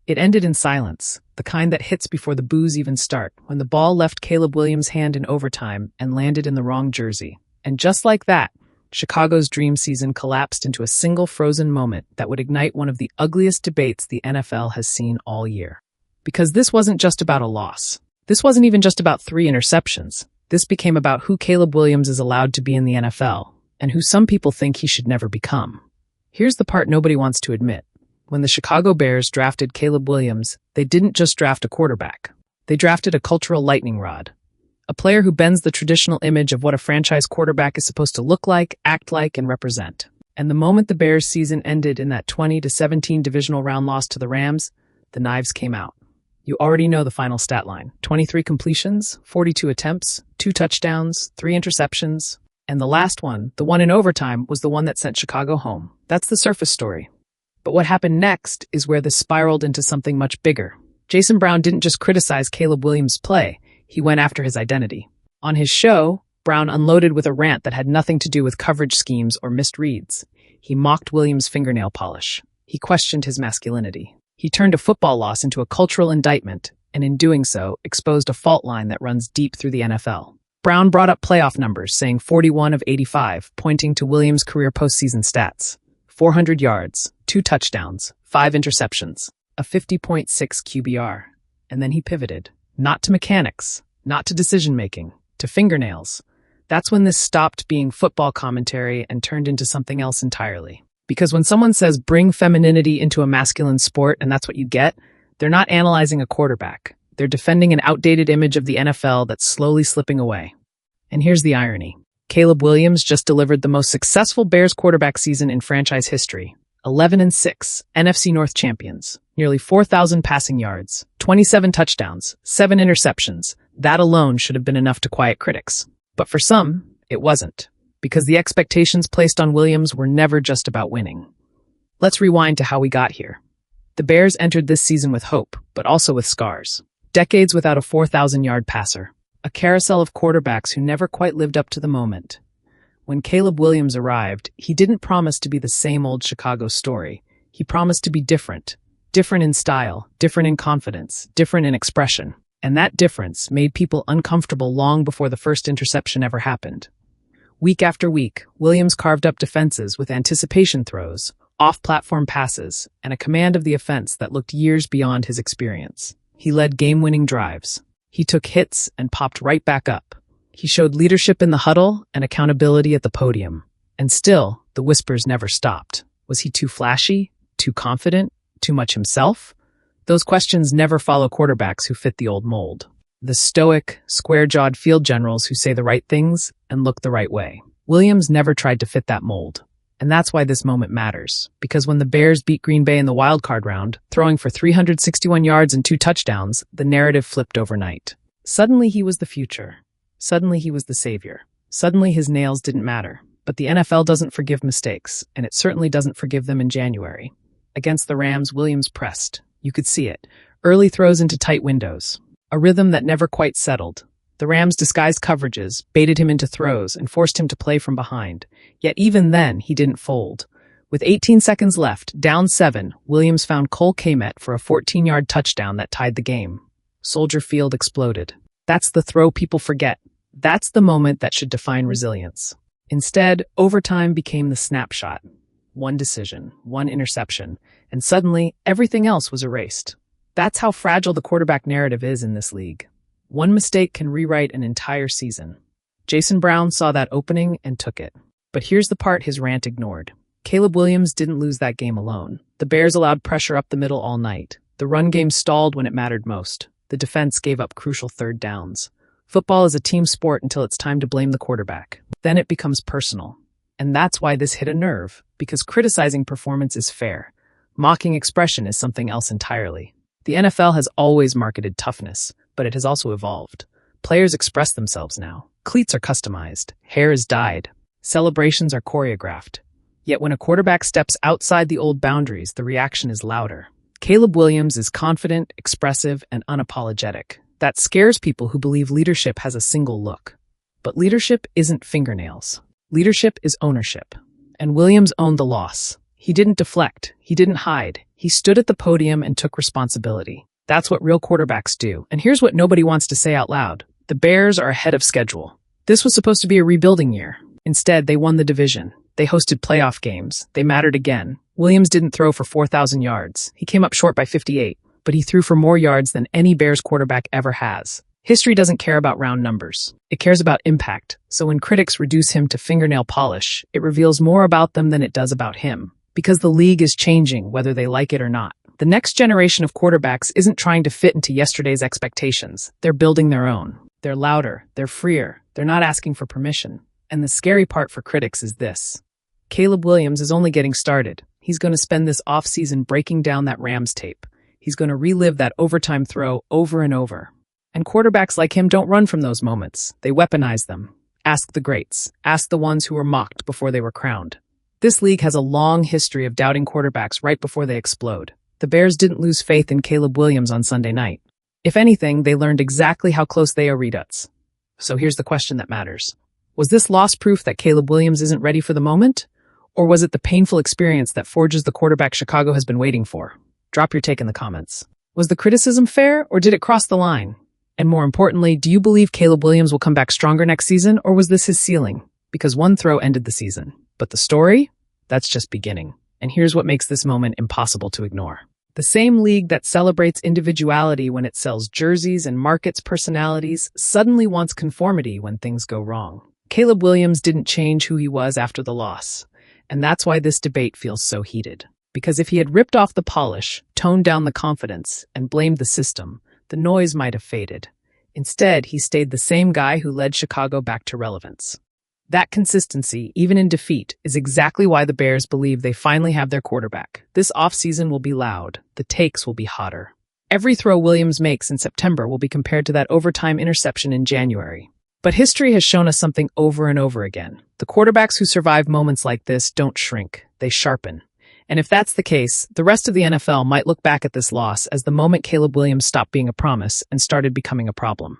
It ended in silence, the kind that hits before the boos even start, when the ball left Caleb Williams' hand in overtime and landed in the wrong jersey. And just like that, Chicago's dream season collapsed into a single frozen moment that would ignite one of the ugliest debates the NFL has seen all year. Because this wasn't just about a loss. This wasn't even just about 3 interceptions. This became about who Caleb Williams is allowed to be in the NFL, and who some people think he should never become. Here's the part nobody wants to admit. When the Chicago Bears drafted Caleb Williams, they didn't just draft a quarterback. They drafted a cultural lightning rod. A player who bends the traditional image of what a franchise quarterback is supposed to look like, act like, and represent. And the moment the Bears' season ended in that 20-17 divisional round loss to the Rams, the knives came out. You already know the final stat line. 23 completions, 42 attempts, 2 touchdowns, 3 interceptions. And the last one, the one in overtime, was the one that sent Chicago home. That's the surface story. But what happened next is where this spiraled into something much bigger. Jason Brown didn't just criticize Caleb Williams' play, he went after his identity. On his show, Brown unloaded with a rant that had nothing to do with coverage schemes or missed reads. He mocked Williams' fingernail polish. He questioned his masculinity. He turned a football loss into a cultural indictment, and in doing so, exposed a fault line that runs deep through the NFL. Brown brought up playoff numbers, saying 41 of 85, pointing to Williams' career postseason stats. 400 yards, 2 touchdowns, 5 interceptions, a 50.6 QBR. And then he pivoted. Not to mechanics, not to decision-making, to fingernails. That's when this stopped being football commentary and turned into something else entirely. Because when someone says bring femininity into a masculine sport and that's what you get, they're not analyzing a quarterback. They're defending an outdated image of the NFL that's slowly slipping away. And here's the irony. Caleb Williams just delivered the most successful Bears quarterback season in franchise history. 11-6, NFC North champions, nearly 4,000 passing yards, 27 touchdowns, 7 interceptions. That alone should have been enough to quiet critics. But for some, it wasn't, because the expectations placed on Williams were never just about winning. Let's rewind to how we got here. The Bears entered this season with hope, but also with scars. Decades without a 4,000-yard passer. A carousel of quarterbacks who never quite lived up to the moment. When Caleb Williams arrived, he didn't promise to be the same old Chicago story. He promised to be different. Different in style, different in confidence, different in expression. And that difference made people uncomfortable long before the first interception ever happened. Week after week, Williams carved up defenses with anticipation throws, off-platform passes, and a command of the offense that looked years beyond his experience. He led game-winning drives. He took hits and popped right back up. He showed leadership in the huddle and accountability at the podium. And still, the whispers never stopped. Was he too flashy? Too confident? Too much himself? Those questions never follow quarterbacks who fit the old mold. The stoic, square-jawed field generals who say the right things and look the right way. Williams never tried to fit that mold. And that's why this moment matters. Because when the Bears beat Green Bay in the wildcard round, throwing for 361 yards and 2 touchdowns, the narrative flipped overnight. Suddenly he was the future. Suddenly he was the savior. Suddenly his nails didn't matter. But the NFL doesn't forgive mistakes, and it certainly doesn't forgive them in January. Against the Rams, Williams pressed. You could see it. Early throws into tight windows. A rhythm that never quite settled. The Rams disguised coverages, baited him into throws, and forced him to play from behind. Yet even then, he didn't fold. With 18 seconds left, down 7, Williams found Cole Kmet for a 14-yard touchdown that tied the game. Soldier Field exploded. That's the throw people forget. That's the moment that should define resilience. Instead, overtime became the snapshot. One decision, one interception, and suddenly everything else was erased. That's how fragile the quarterback narrative is in this league. One mistake can rewrite an entire season. Jason Brown saw that opening and took it. But here's the part his rant ignored. Caleb Williams didn't lose that game alone. The Bears allowed pressure up the middle all night. The run game stalled when it mattered most. The defense gave up crucial third downs. Football is a team sport until it's time to blame the quarterback. Then it becomes personal. And that's why this hit a nerve, because criticizing performance is fair. Mocking expression is something else entirely. The NFL has always marketed toughness, but it has also evolved. Players express themselves now. Cleats are customized. Hair is dyed. Celebrations are choreographed. Yet when a quarterback steps outside the old boundaries, the reaction is louder. Caleb Williams is confident, expressive, and unapologetic. That scares people who believe leadership has a single look. But leadership isn't fingernails. Leadership is ownership. And Williams owned the loss. He didn't deflect. He didn't hide. He stood at the podium and took responsibility. That's what real quarterbacks do. And here's what nobody wants to say out loud. The Bears are ahead of schedule. This was supposed to be a rebuilding year. Instead, they won the division. They hosted playoff games. They mattered again. Williams didn't throw for 4,000 yards. He came up short by 58, but he threw for more yards than any Bears quarterback ever has. History doesn't care about round numbers. It cares about impact. So when critics reduce him to fingernail polish, it reveals more about them than it does about him. Because the league is changing, whether they like it or not. The next generation of quarterbacks isn't trying to fit into yesterday's expectations. They're building their own. They're louder. They're freer. They're not asking for permission. And the scary part for critics is this. Caleb Williams is only getting started. He's going to spend this offseason breaking down that Rams tape. He's going to relive that overtime throw over and over. And quarterbacks like him don't run from those moments. They weaponize them. Ask the greats. Ask the ones who were mocked before they were crowned. This league has a long history of doubting quarterbacks right before they explode. The Bears didn't lose faith in Caleb Williams on Sunday night. If anything, they learned exactly how close they are reduts. So here's the question that matters. Was this loss proof that Caleb Williams isn't ready for the moment? Or was it the painful experience that forges the quarterback Chicago has been waiting for? Drop your take in the comments. Was the criticism fair, or did it cross the line? And more importantly, do you believe Caleb Williams will come back stronger next season, or was this his ceiling? Because one throw ended the season. But the story? That's just beginning. And here's what makes this moment impossible to ignore. The same league that celebrates individuality when it sells jerseys and markets personalities suddenly wants conformity when things go wrong. Caleb Williams didn't change who he was after the loss. And that's why this debate feels so heated. Because if he had ripped off the polish, toned down the confidence, and blamed the system, the noise might have faded. Instead, he stayed the same guy who led Chicago back to relevance. That consistency, even in defeat, is exactly why the Bears believe they finally have their quarterback. This offseason will be loud. The takes will be hotter. Every throw Williams makes in September will be compared to that overtime interception in January. But history has shown us something over and over again. The quarterbacks who survive moments like this don't shrink. They sharpen. And if that's the case, the rest of the NFL might look back at this loss as the moment Caleb Williams stopped being a promise and started becoming a problem.